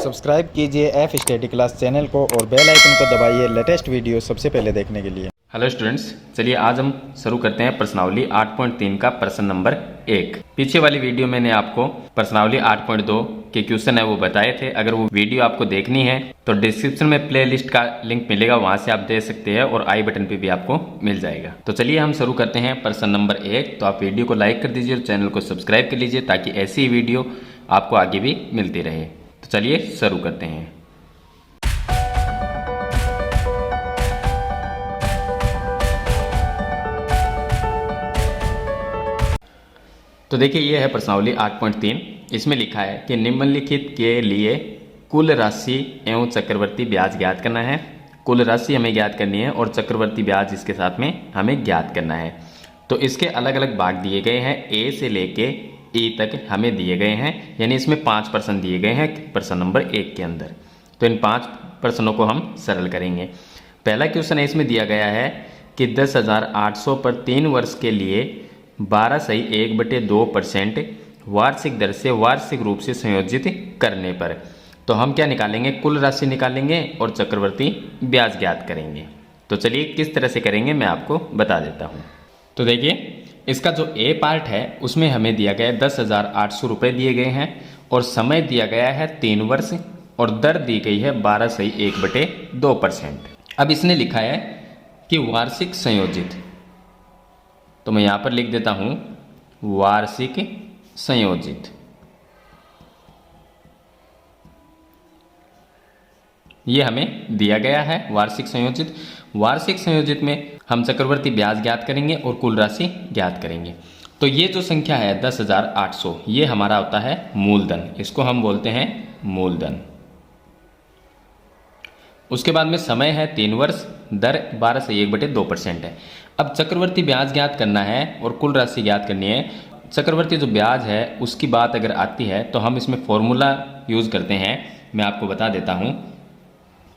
Subscribe कीजिए F study class channel को और बेल आइकन को दबाइए लेटेस्ट वीडियो सबसे पहले देखने के लिए। हेलो स्टूडेंट्स, चलिए आज हम शुरू करते हैं प्रश्नावली 8.3 का प्रश्न नंबर 1। पीछे वाली वीडियो मैंने आपको प्रश्नावली 8.2 के क्वेश्चन है वो बताए थे। अगर वो वीडियो आपको देखनी है तो डिस्क्रिप्शन में प्लेलिस्ट का लिंक मिलेगा, वहां से आप देख सकते हैं और आई बटन पे भी आपको मिल जाएगा। तो चलिए हम शुरू करते हैं प्रश्न नंबर 1। तो आप वीडियो को लाइक कर दीजिए और चैनल को सब्सक्राइब कर लीजिए ताकि ऐसी ही वीडियो आपको आगे भी मिलती रहे। तो चलिए शुरू करते हैं। तो देखिए ये है प्रश्नावली 8.3। इसमें लिखा है कि निम्नलिखित के लिए कुल राशि एवं चक्रवर्ती ब्याज ज्ञात करना है। कुल राशि हमें ज्ञात करनी है और चक्रवर्ती ब्याज इसके साथ में हमें ज्ञात करना है। तो इसके अलग अलग भाग दिए गए हैं, ए से लेके ई तक हमें दिए गए हैं, यानी इसमें 5 प्रश्न दिए गए हैं प्रश्न नंबर 1 के अंदर। तो इन 5 प्रश्नों को हम सरल करेंगे। पहला क्वेश्चन है, इसमें दिया गया है कि 10,800 पर 3 वर्ष के लिए 12/1/2% वार्षिक दर से वार्षिक रूप से संयोजित करने पर। तो हम क्या निकालेंगे, कुल राशि निकालेंगे और चक्रवर्ती ब्याज ज्ञात करेंगे। तो चलिए किस तरह से करेंगे मैं आपको बता देता हूँ। तो देखिए इसका जो ए पार्ट है उसमें हमें दिया गया है 10,800 रुपये दिए गए हैं और समय दिया गया है 3 वर्ष और दर दी गई है 12/1/2%। अब इसने लिखा है कि वार्षिक संयोजित, तो मैं यहाँ पर लिख देता हूँ वार्षिक संयोजित। ये हमें दिया गया है वार्षिक संयोजित। वार्षिक संयोजित में हम चक्रवर्ती ब्याज ज्ञात करेंगे और कुल राशि ज्ञात करेंगे। तो ये जो संख्या है 10,800 ये हमारा होता है मूलधन, इसको हम बोलते हैं मूलधन। उसके बाद में समय है 3 वर्ष, दर 12/1/2% है। अब चक्रवर्ती ब्याज ज्ञात करना है और कुल राशि ज्ञात करनी है। चक्रवर्ती जो ब्याज है उसकी बात अगर आती है तो हम इसमें फॉर्मूला यूज़ करते हैं। मैं आपको बता देता हूँ,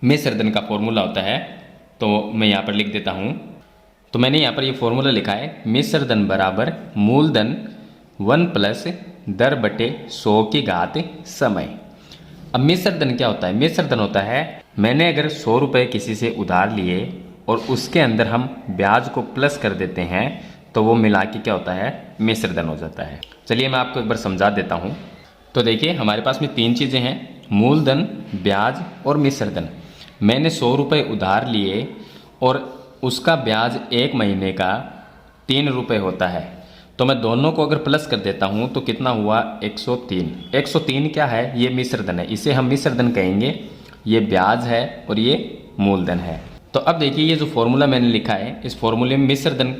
मिश्रधन का फॉर्मूला होता है, तो मैं यहाँ पर लिख देता हूँ। तो मैंने यहाँ पर ये फॉर्मूला लिखा है, मिश्रधन बराबर मूलधन 1 + दर बटे 100 की घात समय। अब मिश्रधन क्या होता है, मिश्रधन होता है मैंने अगर 100 रुपये किसी से उधार लिए और उसके अंदर हम ब्याज को प्लस कर देते हैं तो वो मिला के क्या होता है, मिश्रधन हो जाता है। चलिए मैं आपको एक बार समझा देता हूँ। तो देखिए हमारे पास में 3 चीज़ें हैं, मूलधन, ब्याज और मिश्रधन। मैंने 100 रुपये उधार लिए और उसका ब्याज 1 महीने का 3 रुपये होता है, तो मैं दोनों को अगर प्लस कर देता हूँ तो कितना हुआ, 103। 103 क्या है, ये मिश्रधन है, इसे हम मिश्रधन कहेंगे। ये ब्याज है और ये मूलधन है। तो अब देखिए ये जो फॉर्मूला मैंने लिखा है, इस फॉर्मूले में मिश्रधन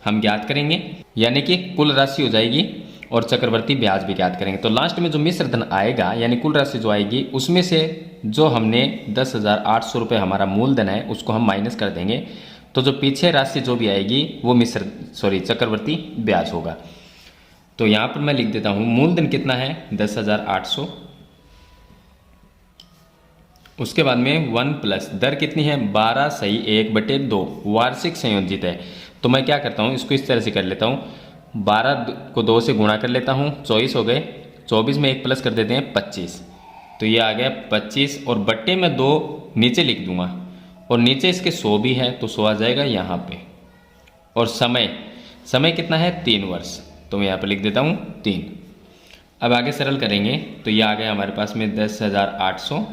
हम ज्ञात करेंगे, यानी कि कुल राशि हो जाएगी और चक्रवर्ती ब्याज भी ज्ञात करेंगे। तो लास्ट में जो मिश्रधन आएगा यानी कुल राशि जो आएगी उसमें से जो हमने 10,800 रुपये हमारा मूलधन है उसको हम माइनस कर देंगे। तो जो पीछे राशि जो भी आएगी वो चक्रवर्ती ब्याज होगा। तो यहाँ पर मैं लिख देता हूँ मूलधन कितना है 10,800, उसके बाद में 1 + दर कितनी है 12/1/2 वार्षिक संयोजित है। तो मैं क्या करता हूँ, इसको इस तरह से कर लेता हूँ, 12 को 2 से गुणा कर लेता हूँ, 24 हो गए, 24 में 1 प्लस कर देते हैं 25, तो ये आ गया 25 और बट्टे में 2 नीचे लिख दूंगा और नीचे इसके 100 भी है तो 100 आ जाएगा यहाँ पे। और समय कितना है 3 वर्ष, तो मैं यहाँ पर लिख देता हूँ 3। अब आगे सरल करेंगे तो ये आ गया हमारे पास में 10,800।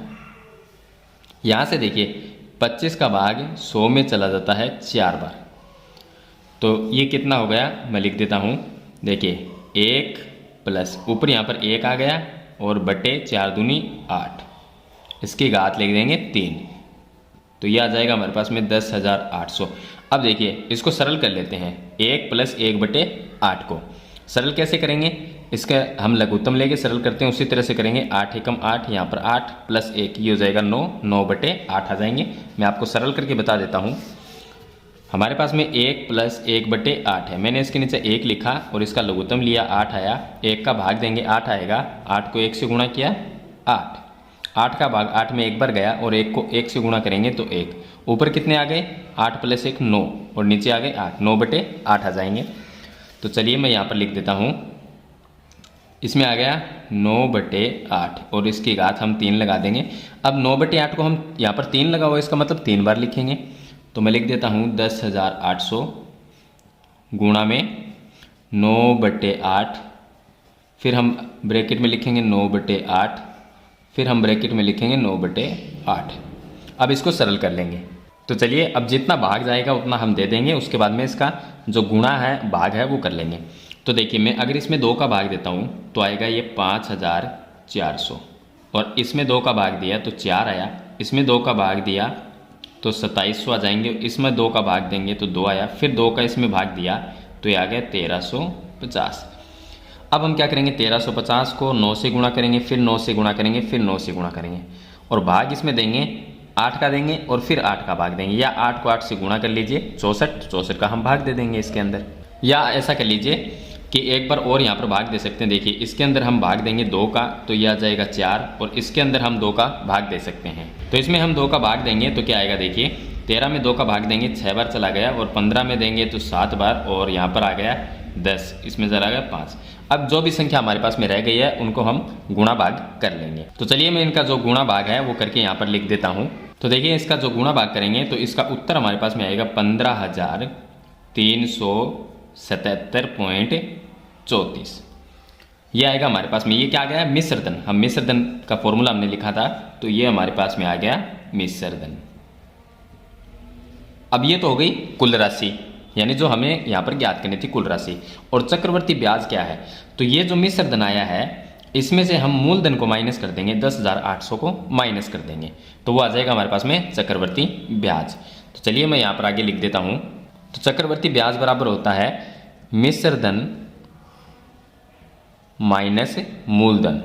यहाँ से देखिए 25 का भाग 100 में चला जाता है 4 बार, तो ये कितना हो गया, मैं लिख देता हूँ। देखिए 1 प्लस ऊपर यहाँ पर 1 आ गया और बटे 4 दूनी 8, इसकी घात लिख देंगे 3, तो ये आ जाएगा हमारे पास में 10,800। अब देखिए इसको सरल कर लेते हैं, 1 + 1/8 को सरल कैसे करेंगे, इसका हम लघुत्तम लेके सरल करते हैं, उसी तरह से करेंगे। 8 एकम 8, यहाँ पर 8 + 1 ये हो जाएगा 9, 9/8 आ जाएंगे। मैं आपको सरल करके बता देता हूँ। हमारे पास में 1 + 1/8 है, मैंने इसके नीचे 1 लिखा और इसका लघुत्तम लिया 8 आया, 1 का भाग देंगे 8 आएगा, 8 को 1 से गुणा किया 8 का भाग 8 में 1 बार गया और 1 को 1 से गुणा करेंगे तो 1, ऊपर कितने आ गए 8 + 1 9 और नीचे आ गए 8, 9/8 आ जाएंगे। तो चलिए मैं यहाँ पर लिख देता हूँ इसमें आ गया 9/8 और इसकी घात हम 3 लगा देंगे। अब 9/8 को हम यहाँ पर 3 लगा हुआ, इसका मतलब 3 बार लिखेंगे। तो मैं लिख देता हूँ 10,800 गुणा में 9/8, फिर हम ब्रैकेट में लिखेंगे 9/8, फिर हम ब्रैकेट में लिखेंगे 9/8। अब इसको सरल कर लेंगे। तो चलिए, अब जितना भाग जाएगा उतना हम दे देंगे, उसके बाद में इसका जो गुणा है भाग है वो कर लेंगे। तो देखिए, मैं अगर इसमें 2 का भाग देता हूँ तो आएगा ये 5,400, और इसमें 2 का भाग दिया तो 4 आया, इसमें 2 का भाग दिया तो 2700 आ जाएंगे, इसमें 2 का भाग देंगे तो 2 आया, फिर 2 का इसमें भाग दिया तो ये आ गया 1350। अब हम क्या करेंगे, 1350 को 9 से गुणा करेंगे, फिर 9 से गुणा करेंगे, फिर 9 से गुणा करेंगे, और भाग इसमें देंगे 8 का देंगे और फिर 8 का भाग देंगे, या 8 को 8 से गुणा कर लीजिए 64 का हम भाग दे देंगे इसके अंदर। या ऐसा कर लीजिए कि एक बार और यहाँ पर भाग दे सकते हैं। देखिए, इसके अंदर हम भाग देंगे 2 का तो यह आ जाएगा 4, और इसके अंदर हम 2 का भाग दे सकते हैं। तो इसमें हम 2 का भाग देंगे तो क्या आएगा, देखिए 13 में 2 का भाग देंगे 6 बार चला गया, और 15 में देंगे तो 7 बार, और यहाँ पर आ गया 10, इसमें चला गया 5। अब जो भी संख्या हमारे पास में रह गई है उनको हम गुणा भाग कर लेंगे। तो चलिए, मैं इनका जो गुणा भाग है वो करके यहाँ पर लिख देता हूँ। तो देखिए, इसका जो गुणा भाग करेंगे तो इसका उत्तर हमारे पास में आएगा 15,377.34। ये आएगा हमारे पास में। ये क्या आ गया, मिश्र धन। हम मिश्र धन का फॉर्मूला हमने लिखा था, तो ये हमारे पास में आ गया मिश्र धन। अब ये तो हो गई कुल राशि, यानी जो हमें यहाँ पर ज्ञात करनी थी कुल राशि। और चक्रवर्ती ब्याज क्या है, तो ये जो मिश्र धन आया है इसमें से हम मूलधन को माइनस कर देंगे, 10,800 को माइनस कर देंगे, तो वो आ जाएगा हमारे पास में चक्रवर्ती ब्याज। तो चलिए, मैं यहाँ पर आगे लिख देता हूँ। तो चक्रवर्ती ब्याज बराबर होता है मिश्र धन माइनस मूलधन।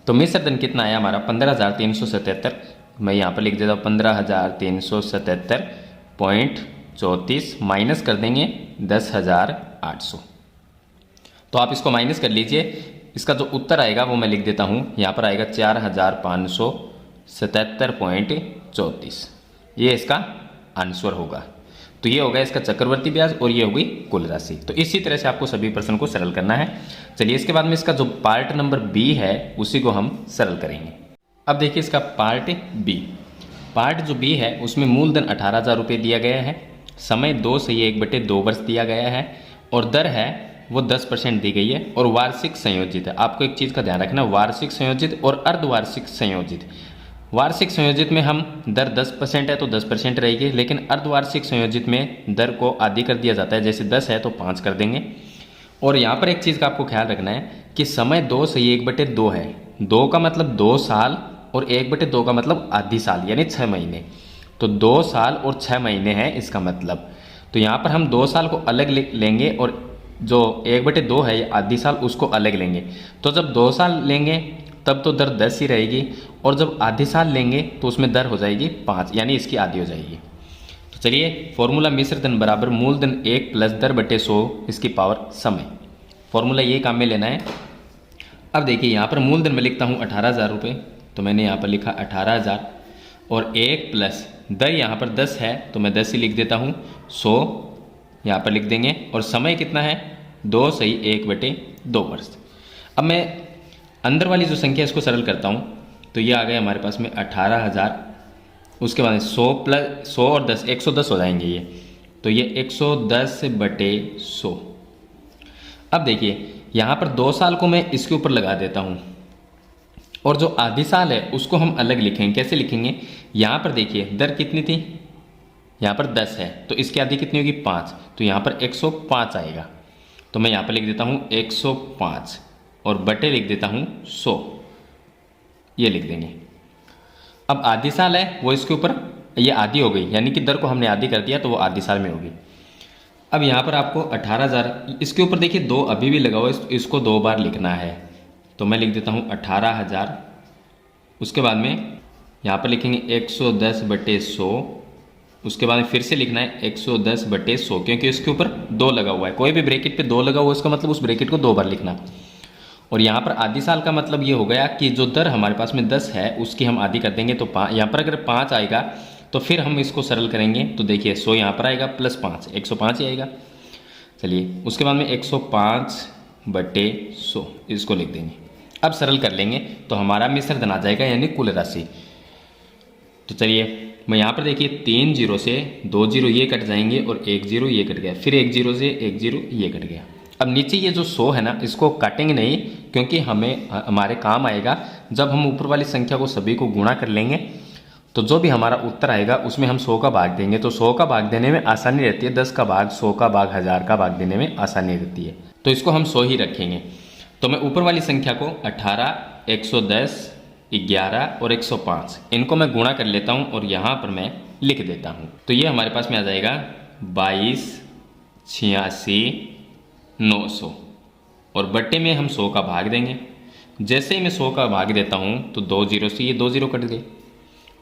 तो मिश्र धन कितना आया हमारा, 15,377। मैं यहाँ पर लिख देता हूँ 15,377.34 माइनस कर देंगे 10,800। तो आप इसको माइनस कर लीजिए। इसका जो उत्तर आएगा वो मैं लिख देता हूँ, यहाँ पर आएगा 4,577.34। ये इसका आंसर होगा। तो ये होगा इसका चक्रवर्ती ब्याज, और ये होगी कुल राशि। तो इसी तरह से आपको सभी प्रश्न को सरल करना है। चलिए, इसके बाद में इसका जो पार्ट नंबर बी है उसी को हम सरल करेंगे। अब देखिए, इसका पार्ट बी। पार्ट जो बी है उसमें मूलधन 18,000 रुपये दिया गया है, समय 2 से 1/2 वर्ष दिया गया है, और दर है वो 10% दी गई है, और वार्षिक संयोजित है। आपको एक चीज़ का ध्यान रखना, वार्षिक संयोजित और अर्धवार्षिक संयोजित। वार्षिक संयोजित में हम दर 10% है तो 10% रहेगी, लेकिन अर्धवार्षिक संयोजित में दर को आधी कर दिया जाता है, जैसे 10 है तो 5 कर देंगे। और यहाँ पर एक चीज़ का आपको ख्याल रखना है कि समय 2 से 1/2 है। 2 का मतलब 2 साल और 1/2 का मतलब आधी साल, यानी 6 महीने। तो 2 साल और 6 महीने हैं इसका मतलब। तो यहाँ पर हम 2 साल को अलग लेंगे, और जो 1/2 है आधी साल उसको अलग लेंगे। तो जब 2 साल लेंगे तब तो दर 10 ही रहेगी, और जब आधी साल लेंगे तो उसमें दर हो जाएगी 5, यानी इसकी आधी हो जाएगी। तो चलिए, फॉर्मूला मिश्र धन बराबर मूलधन 1 प्लस दर बटे 100 इसकी पावर समय। फॉर्मूला ये काम में लेना है। अब देखिए, यहाँ पर मूलधन में लिखता हूँ 18,000 रुपये, तो मैंने यहाँ पर लिखा 18,000, और 1 प्लस दर यहाँ पर 10 है तो मैं 10 ही लिख देता हूँ, 100 यहाँ पर लिख देंगे, और समय कितना है 2 से 1/2 वर्ष। अब मैं अंदर वाली जो संख्या इसको सरल करता हूँ, तो ये आ गया हमारे पास में 18,000, उसके बाद 100 प्लस 100 और 10 110 हो जाएंगे ये, तो ये 110/100। अब देखिए, यहाँ पर 2 साल को मैं इसके ऊपर लगा देता हूँ, और जो आधी साल है उसको हम अलग लिखेंगे। कैसे लिखेंगे, यहाँ पर देखिए दर कितनी थी, यहाँ पर 10 है तो इसकी आधी कितनी होगी 5, तो यहाँ पर 105 आएगा। तो मैं यहाँ पर लिख देता हूँ 105 और बटे लिख देता हूँ 100, ये लिख देंगे। अब आधी साल है वो इसके ऊपर ये आधी हो गई, यानी कि दर को हमने आधी कर दिया तो वो आधी साल में होगी। अब यहाँ पर आपको 18,000 इसके ऊपर देखिए 2 अभी भी लगा हुआ है, इसको 2 बार लिखना है, तो मैं लिख देता हूँ 18,000। उसके बाद में यहाँ पर लिखेंगे 110/100, उसके बाद में फिर से लिखना है 110/100, क्योंकि इसके ऊपर 2 लगा हुआ है। कोई भी ब्रैकेट पे 2 लगा हुआ है इसका मतलब उस ब्रैकेट को 2 बार लिखना। और यहाँ पर आधी साल का मतलब ये हो गया कि जो दर हमारे पास में 10 है उसकी हम आधी कर देंगे, तो यहाँ पर अगर 5 आएगा तो फिर हम इसको सरल करेंगे, तो देखिए 100 यहाँ पर आएगा प्लस 5 105 ही आएगा। चलिए, उसके बाद में 105 बटे 100 इसको लिख देंगे। अब सरल कर लेंगे तो हमारा मिश्र धन आ जाएगा यानी कुल राशि। तो चलिए मैं यहाँ पर देखिए 3 जीरो से 2 जीरो ये कट जाएंगे और 1 जीरो ये कट गया, फिर 1 जीरो से 1 जीरो ये कट गया। अब नीचे ये जो 100 है ना इसको काटेंगे नहीं, क्योंकि हमारे काम आएगा जब हम ऊपर वाली संख्या को सभी को गुणा कर लेंगे तो जो भी हमारा उत्तर आएगा उसमें हम 100 का भाग देंगे। तो 100 का भाग देने में आसानी रहती है, 10 का भाग, 100 का भाग, 1000 का भाग देने में आसानी रहती है, तो इसको हम 100 ही रखेंगे। तो मैं ऊपर वाली संख्या को 18, 110, 11 और 105 इनको मैं गुणा कर लेता हूँ और यहाँ पर मैं लिख देता हूँ। तो ये हमारे पास में आ जाएगा 22, 86, 900 और बट्टे में हम 100 का भाग देंगे। जैसे ही मैं 100 का भाग देता हूँ तो 2 जीरो से ये 2 जीरो कट गए।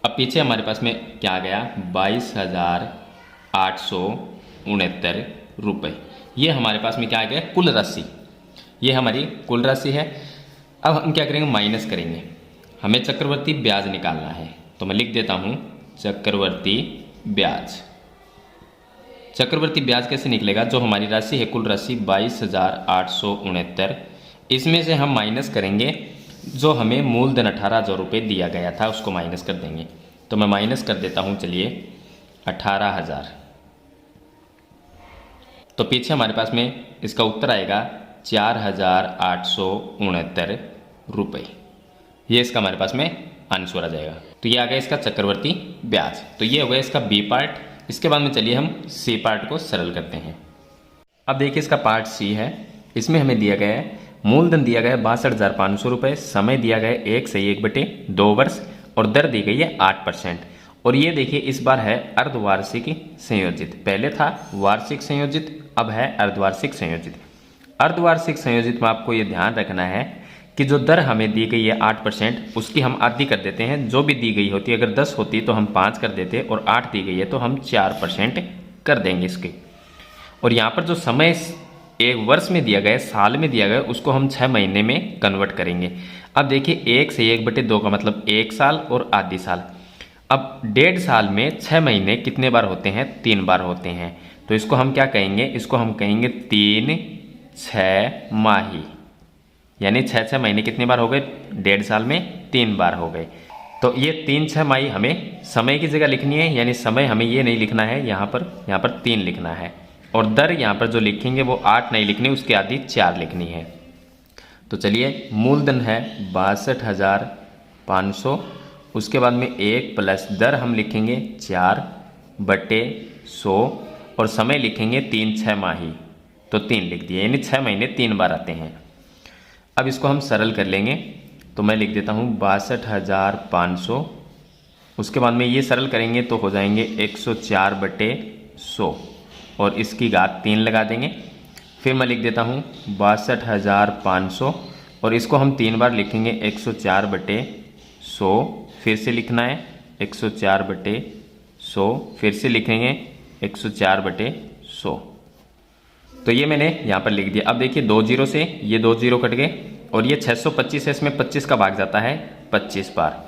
अब पीछे हमारे पास में क्या आ गया 22,869 रुपये। ये हमारे पास में क्या आ गया कुल राशि, ये हमारी कुल राशि है। अब हम क्या करेंगे माइनस करेंगे, हमें चक्रवर्ती ब्याज निकालना है। तो मैं लिख देता हूँ चक्रवर्ती ब्याज। चक्रवर्ती ब्याज कैसे निकलेगा, जो हमारी राशि है कुल राशि 22,869 इसमें से हम माइनस करेंगे जो हमें मूलधन 18,000 रुपये दिया गया था उसको माइनस कर देंगे। तो मैं माइनस कर देता हूँ चलिए 18,000। तो पीछे हमारे पास में इसका उत्तर आएगा 4,869 रुपये। ये इसका हमारे पास में आंसर आ जाएगा। तो ये आ गया इसका चक्रवर्ती ब्याज। तो ये हो गया इसका बी पार्ट। इसके बाद में चलिए हम सी पार्ट को सरल करते हैं। अब देखिए इसका पार्ट सी है, इसमें हमें दिया गया है मूलधन दिया गया है 62,500 रुपये, समय दिया गया है 1 से 1/2 वर्ष और दर दी गई है 8%। और ये देखिए इस बार है अर्धवार्षिक संयोजित, पहले था वार्षिक संयोजित, अब है अर्धवार्षिक संयोजित। अर्धवार्षिक संयोजित में आपको ये ध्यान रखना है कि जो दर हमें दी गई है 8% उसकी हम आधी कर देते हैं। जो भी दी गई होती है, अगर 10 होती तो हम 5 कर देते और 8 दी गई है तो हम 4% कर देंगे इसके। और यहाँ पर जो समय एक वर्ष में दिया गया है, साल में दिया गया है, उसको हम 6 महीने में कन्वर्ट करेंगे। अब देखिए 1 से 1/2 का मतलब 1 साल और आधी साल। अब 1.5 साल में 6 महीने कितने बार होते हैं, 3 बार होते हैं। तो इसको हम क्या कहेंगे, इसको हम कहेंगे 3 6 माही, यानी 6 महीने कितने बार हो गए, 1.5 साल में 3 बार हो गए। तो ये 3 6 माही हमें समय की जगह लिखनी है, यानी समय हमें ये नहीं लिखना है, यहाँ पर 3 लिखना है। और दर यहाँ पर जो लिखेंगे वो 8 नहीं लिखनी, उसकी आधी 4 लिखनी है। तो चलिए मूलधन है 62,500, उसके बाद में 1 प्लस दर हम लिखेंगे 4/100 और समय लिखेंगे 3 6 माही, तो 3 लिख दिए, यानी 6 महीने 3 बार आते हैं। अब इसको हम सरल कर लेंगे, तो मैं लिख देता हूँ 62,500, उसके बाद में ये सरल करेंगे तो हो जाएंगे 104/100 और इसकी घात 3 लगा देंगे। फिर मैं लिख देता हूँ 62,500 और इसको हम 3 बार लिखेंगे 104/100, फिर से लिखना है 104/100, फिर से लिखेंगे 104/100। तो ये मैंने यहाँ पर लिख दिया। अब देखिए 2 जीरो से ये 2 जीरो कट गए और ये 625 है, इसमें 25 का भाग जाता है 25 बार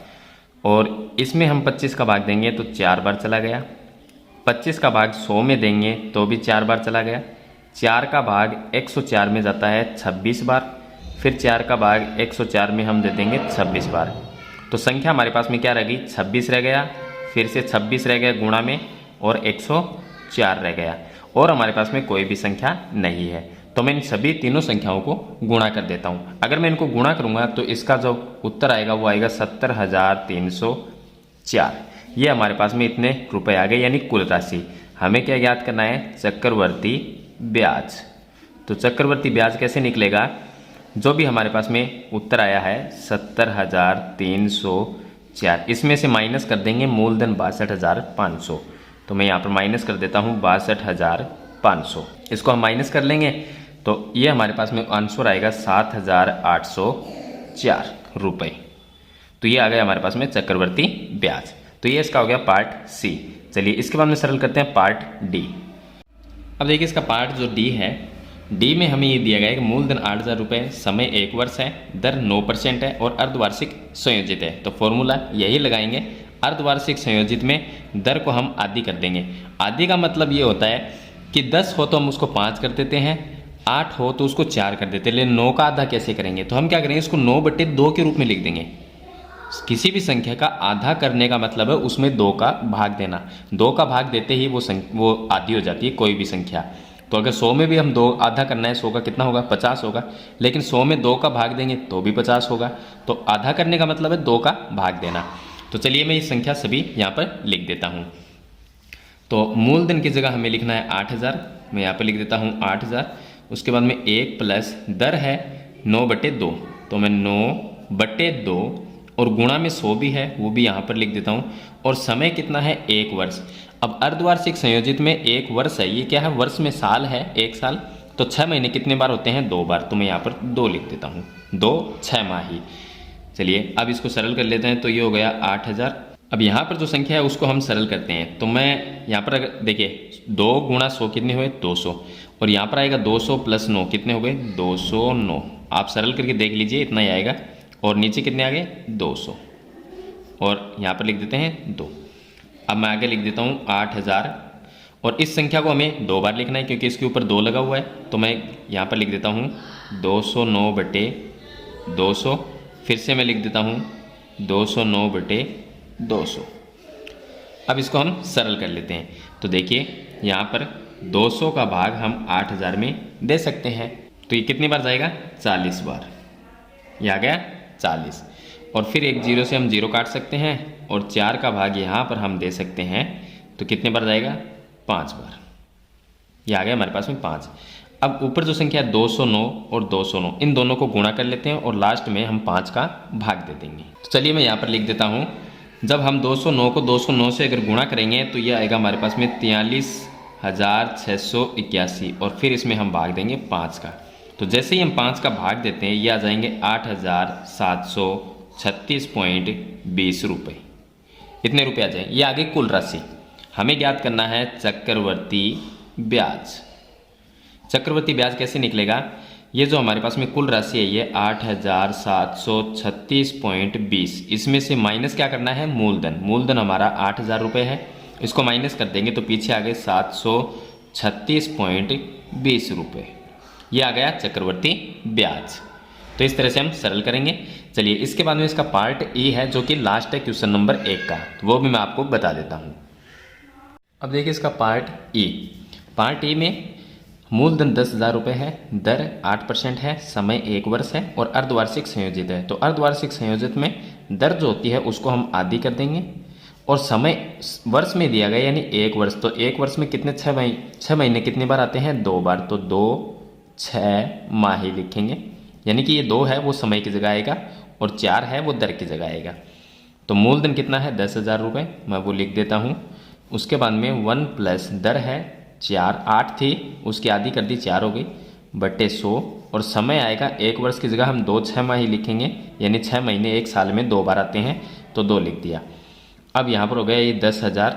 और इसमें हम 25 का भाग देंगे तो 4 बार चला गया। 25 का भाग 100 में देंगे तो भी 4 बार चला गया। 4 का भाग 104 में जाता है 26 बार, फिर 4 का भाग 104 में हम दे देंगे 26 बार। तो संख्या हमारे पास में क्या रह गई, 26 रह गया, फिर से 26 रह गया गुणा में और 104 रह गया और हमारे पास में कोई भी संख्या नहीं है। तो मैं इन सभी तीनों संख्याओं को गुणा कर देता हूँ। अगर मैं इनको गुणा करूँगा तो इसका जो उत्तर आएगा वो आएगा 70,304। ये हमारे पास में इतने रुपए आ गए, यानी कुल राशि। हमें क्या याद करना है, चक्रवर्ती ब्याज। तो चक्रवर्ती ब्याज कैसे निकलेगा, जो भी हमारे पास में उत्तर आया है 70,304, इसमें से माइनस कर देंगे मूलधन 62,500। तो मैं यहाँ पर माइनस कर देता हूँ 62,500, इसको हम माइनस कर लेंगे तो ये हमारे पास में आंसर आएगा 7,804 रुपये। तो ये आ गया हमारे पास में चक्रवर्ती ब्याज। तो ये इसका हो गया पार्ट सी। चलिए इसके बाद में सरल करते हैं पार्ट डी। अब देखिए इसका पार्ट जो डी है, डी में हमें ये दिया गया है कि मूलधन 8,000 रुपये, समय 1 वर्ष है, दर 9% है और अर्धवार्षिक संयोजित है। तो फॉर्मूला यही लगाएंगे, अर्धवार्षिक संयोजित में दर को हम आधी कर देंगे। आधी का मतलब ये होता है कि 10 हो तो हम उसको 5 कर देते हैं, 8 हो तो उसको 4 कर देते, लेकिन 9 का आधा कैसे करेंगे? तो हम क्या करेंगे, इसको 9/2 के रूप में लिख देंगे। किसी भी संख्या का आधा करने का मतलब है उसमें 2 का भाग देना। 2 का भाग देते ही वो आधी हो जाती है कोई भी संख्या। तो अगर 100 में भी हम 2 आधा करना है, 100 का कितना होगा? 50 होगा। लेकिन 100 में 2 का भाग देंगे तो भी 50 होगा। तो आधा करने का मतलब है 2 का भाग देना। तो चलिए मैं ये संख्या सभी यहाँ पर लिख देता हूँ। तो मूलधन की जगह हमें लिखना है 8000, मैं यहाँ पर लिख देता हूँ 8000। उसके बाद में 1 प्लस दर है 9/2, तो मैं 9/2 और गुणा में 100 भी है वो भी यहाँ पर लिख देता हूँ। और समय कितना है? 1 वर्ष। अब अर्धवार्षिक संयोजित में 1 वर्ष है, ये क्या है? वर्ष में साल है, 1 साल। तो 6 महीने कितने बार होते हैं? 2 बार। तो मैं यहाँ पर 2 लिख देता हूँ, 2 6माही। चलिए अब इसको सरल कर लेते हैं। तो ये हो गया 8000। अब यहाँ पर जो संख्या है उसको हम सरल करते हैं। तो मैं यहाँ पर अगर देखिए 2 गुणा 100 कितने हुए? 200। और यहाँ पर आएगा 200 प्लस 9 कितने हो गए? 209। आप सरल करके देख लीजिए, इतना ही आएगा। और नीचे कितने आ गए? 200। और यहाँ पर लिख देते हैं 2। अब मैं आगे लिख देता हूँ 8000। और इस संख्या को हमें 2 बार लिखना है क्योंकि इसके ऊपर 2 लगा हुआ है। तो मैं यहाँ पर लिख देता हूँ 209/200। फिर से मैं लिख देता हूँ 209/200। अब इसको हम सरल कर लेते हैं। तो देखिए यहाँ पर 200 का भाग हम 8000 में दे सकते हैं। तो ये कितनी बार जाएगा? 40 बार। ये आ गया 40। और फिर एक 0 से हम 0 काट सकते हैं और 4 का भाग यहाँ पर हम दे सकते हैं। तो कितने बार जाएगा? 5 बार। ये आ गया हमारे पास में 5। अब ऊपर जो संख्या 209 और 209 इन दोनों को गुणा कर लेते हैं और लास्ट में हम 5 का भाग दे देंगे। तो चलिए मैं यहाँ पर लिख देता हूँ। जब हम 209 को 209 से अगर गुणा करेंगे तो ये आएगा हमारे पास में 43,681 और फिर इसमें हम भाग देंगे 5 का। तो जैसे ही हम 5 का भाग देते हैं ये आ जाएंगे 8,736.20 रुपये। इतने रुपये आ जाएंगे। ये आगे कुल राशि हमें ज्ञात करना है चक्रवर्ती ब्याज। चक्रवर्ती ब्याज कैसे निकलेगा? ये जो हमारे पास में कुल राशि है ये 8,736.20, इसमें से माइनस क्या करना है? मूलधन। मूलधन हमारा 8,000 रुपये है, इसको माइनस कर देंगे तो पीछे आ गए 736.20 रुपये। ये आ गया चक्रवर्ती ब्याज। तो इस तरह से हम सरल करेंगे। चलिए इसके बाद में इसका पार्ट ई है जो कि लास्ट है क्वेश्चन नंबर 1 का, तो वो भी मैं आपको बता देता हूँ। अब देखिए इसका पार्ट ई। पार्ट ई में मूलधन 10,000 रुपये है, दर 8% है, समय 1 वर्ष है और अर्धवार्षिक संयोजित है। तो अर्धवार्षिक संयोजित में दर जो होती है उसको हम आधी कर देंगे और समय वर्ष में दिया गया यानी 1 वर्ष। तो 1 वर्ष में कितने? 6 महीने कितनी बार आते हैं? 2 बार। तो 2 6माही लिखेंगे, यानी कि ये 2 है वो समय की जगह आएगा और 4 है वो दर की जगह आएगा। तो मूलधन कितना है? 10,000 रुपये, मैं वो लिख देता हूँ। उसके बाद में 1 प्लस दर है 4, 8 थी उसकी आधी कर दी 4 हो गई बटे 100 और समय आएगा 1 वर्ष की जगह हम 2 6माही लिखेंगे, यानी 6 महीने 1 साल में 2 बार आते हैं तो 2 लिख दिया। अब यहाँ पर हो गया ये 10,000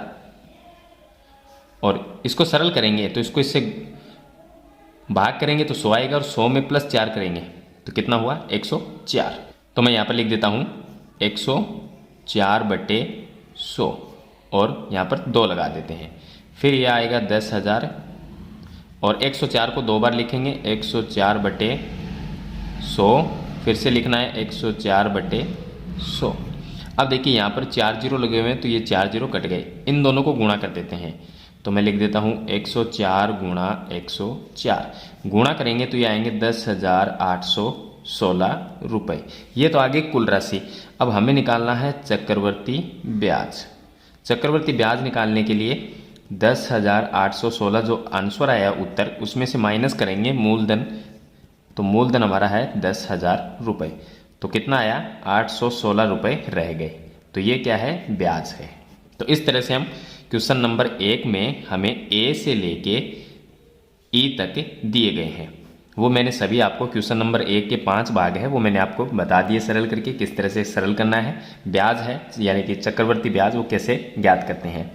और इसको सरल करेंगे तो इसको इससे भाग करेंगे तो 100 आएगा और 100 में प्लस 4 करेंगे तो कितना हुआ? 104। तो मैं यहाँ पर लिख देता हूँ 104/100 और यहाँ पर 2 लगा देते हैं। फिर यह आएगा 10,000 और 104 को 2 बार लिखेंगे 104/100। फिर से लिखना है 104/100। अब देखिए यहाँ पर 4 जीरो लगे हुए हैं तो ये 4 जीरो कट गए, इन दोनों को गुणा कर देते हैं। तो मैं लिख देता हूँ 104 गुणा 104। गुणा करेंगे तो ये आएंगे 10,816 रुपये। ये तो आगे कुल राशि। अब हमें निकालना है चक्रवर्ती ब्याज। चक्रवर्ती ब्याज निकालने के लिए 10,816 जो आंसर आया उत्तर उसमें से माइनस करेंगे मूलधन। तो मूलधन हमारा है 10,000 रुपये, तो कितना आया? 816 रुपये रह गए। तो ये क्या है? ब्याज है। तो इस तरह से हम क्वेश्चन नंबर 1 में हमें ए से लेके ई तक दिए गए हैं, वो मैंने सभी आपको क्वेश्चन नंबर 1 के 5 भाग है वो मैंने आपको बता दिए सरल करके किस तरह से सरल करना है। ब्याज है यानी कि चक्रवर्ती ब्याज वो कैसे ज्ञात करते हैं।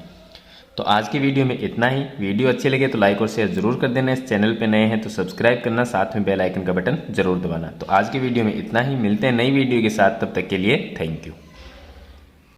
तो आज की वीडियो में इतना ही। वीडियो अच्छी लगे तो लाइक और शेयर जरूर कर देना। इस चैनल पे नए हैं तो सब्सक्राइब करना, साथ में बेल आइकन का बटन जरूर दबाना। तो आज की वीडियो में इतना ही, मिलते हैं नई वीडियो के साथ, तब तक के लिए थैंक यू।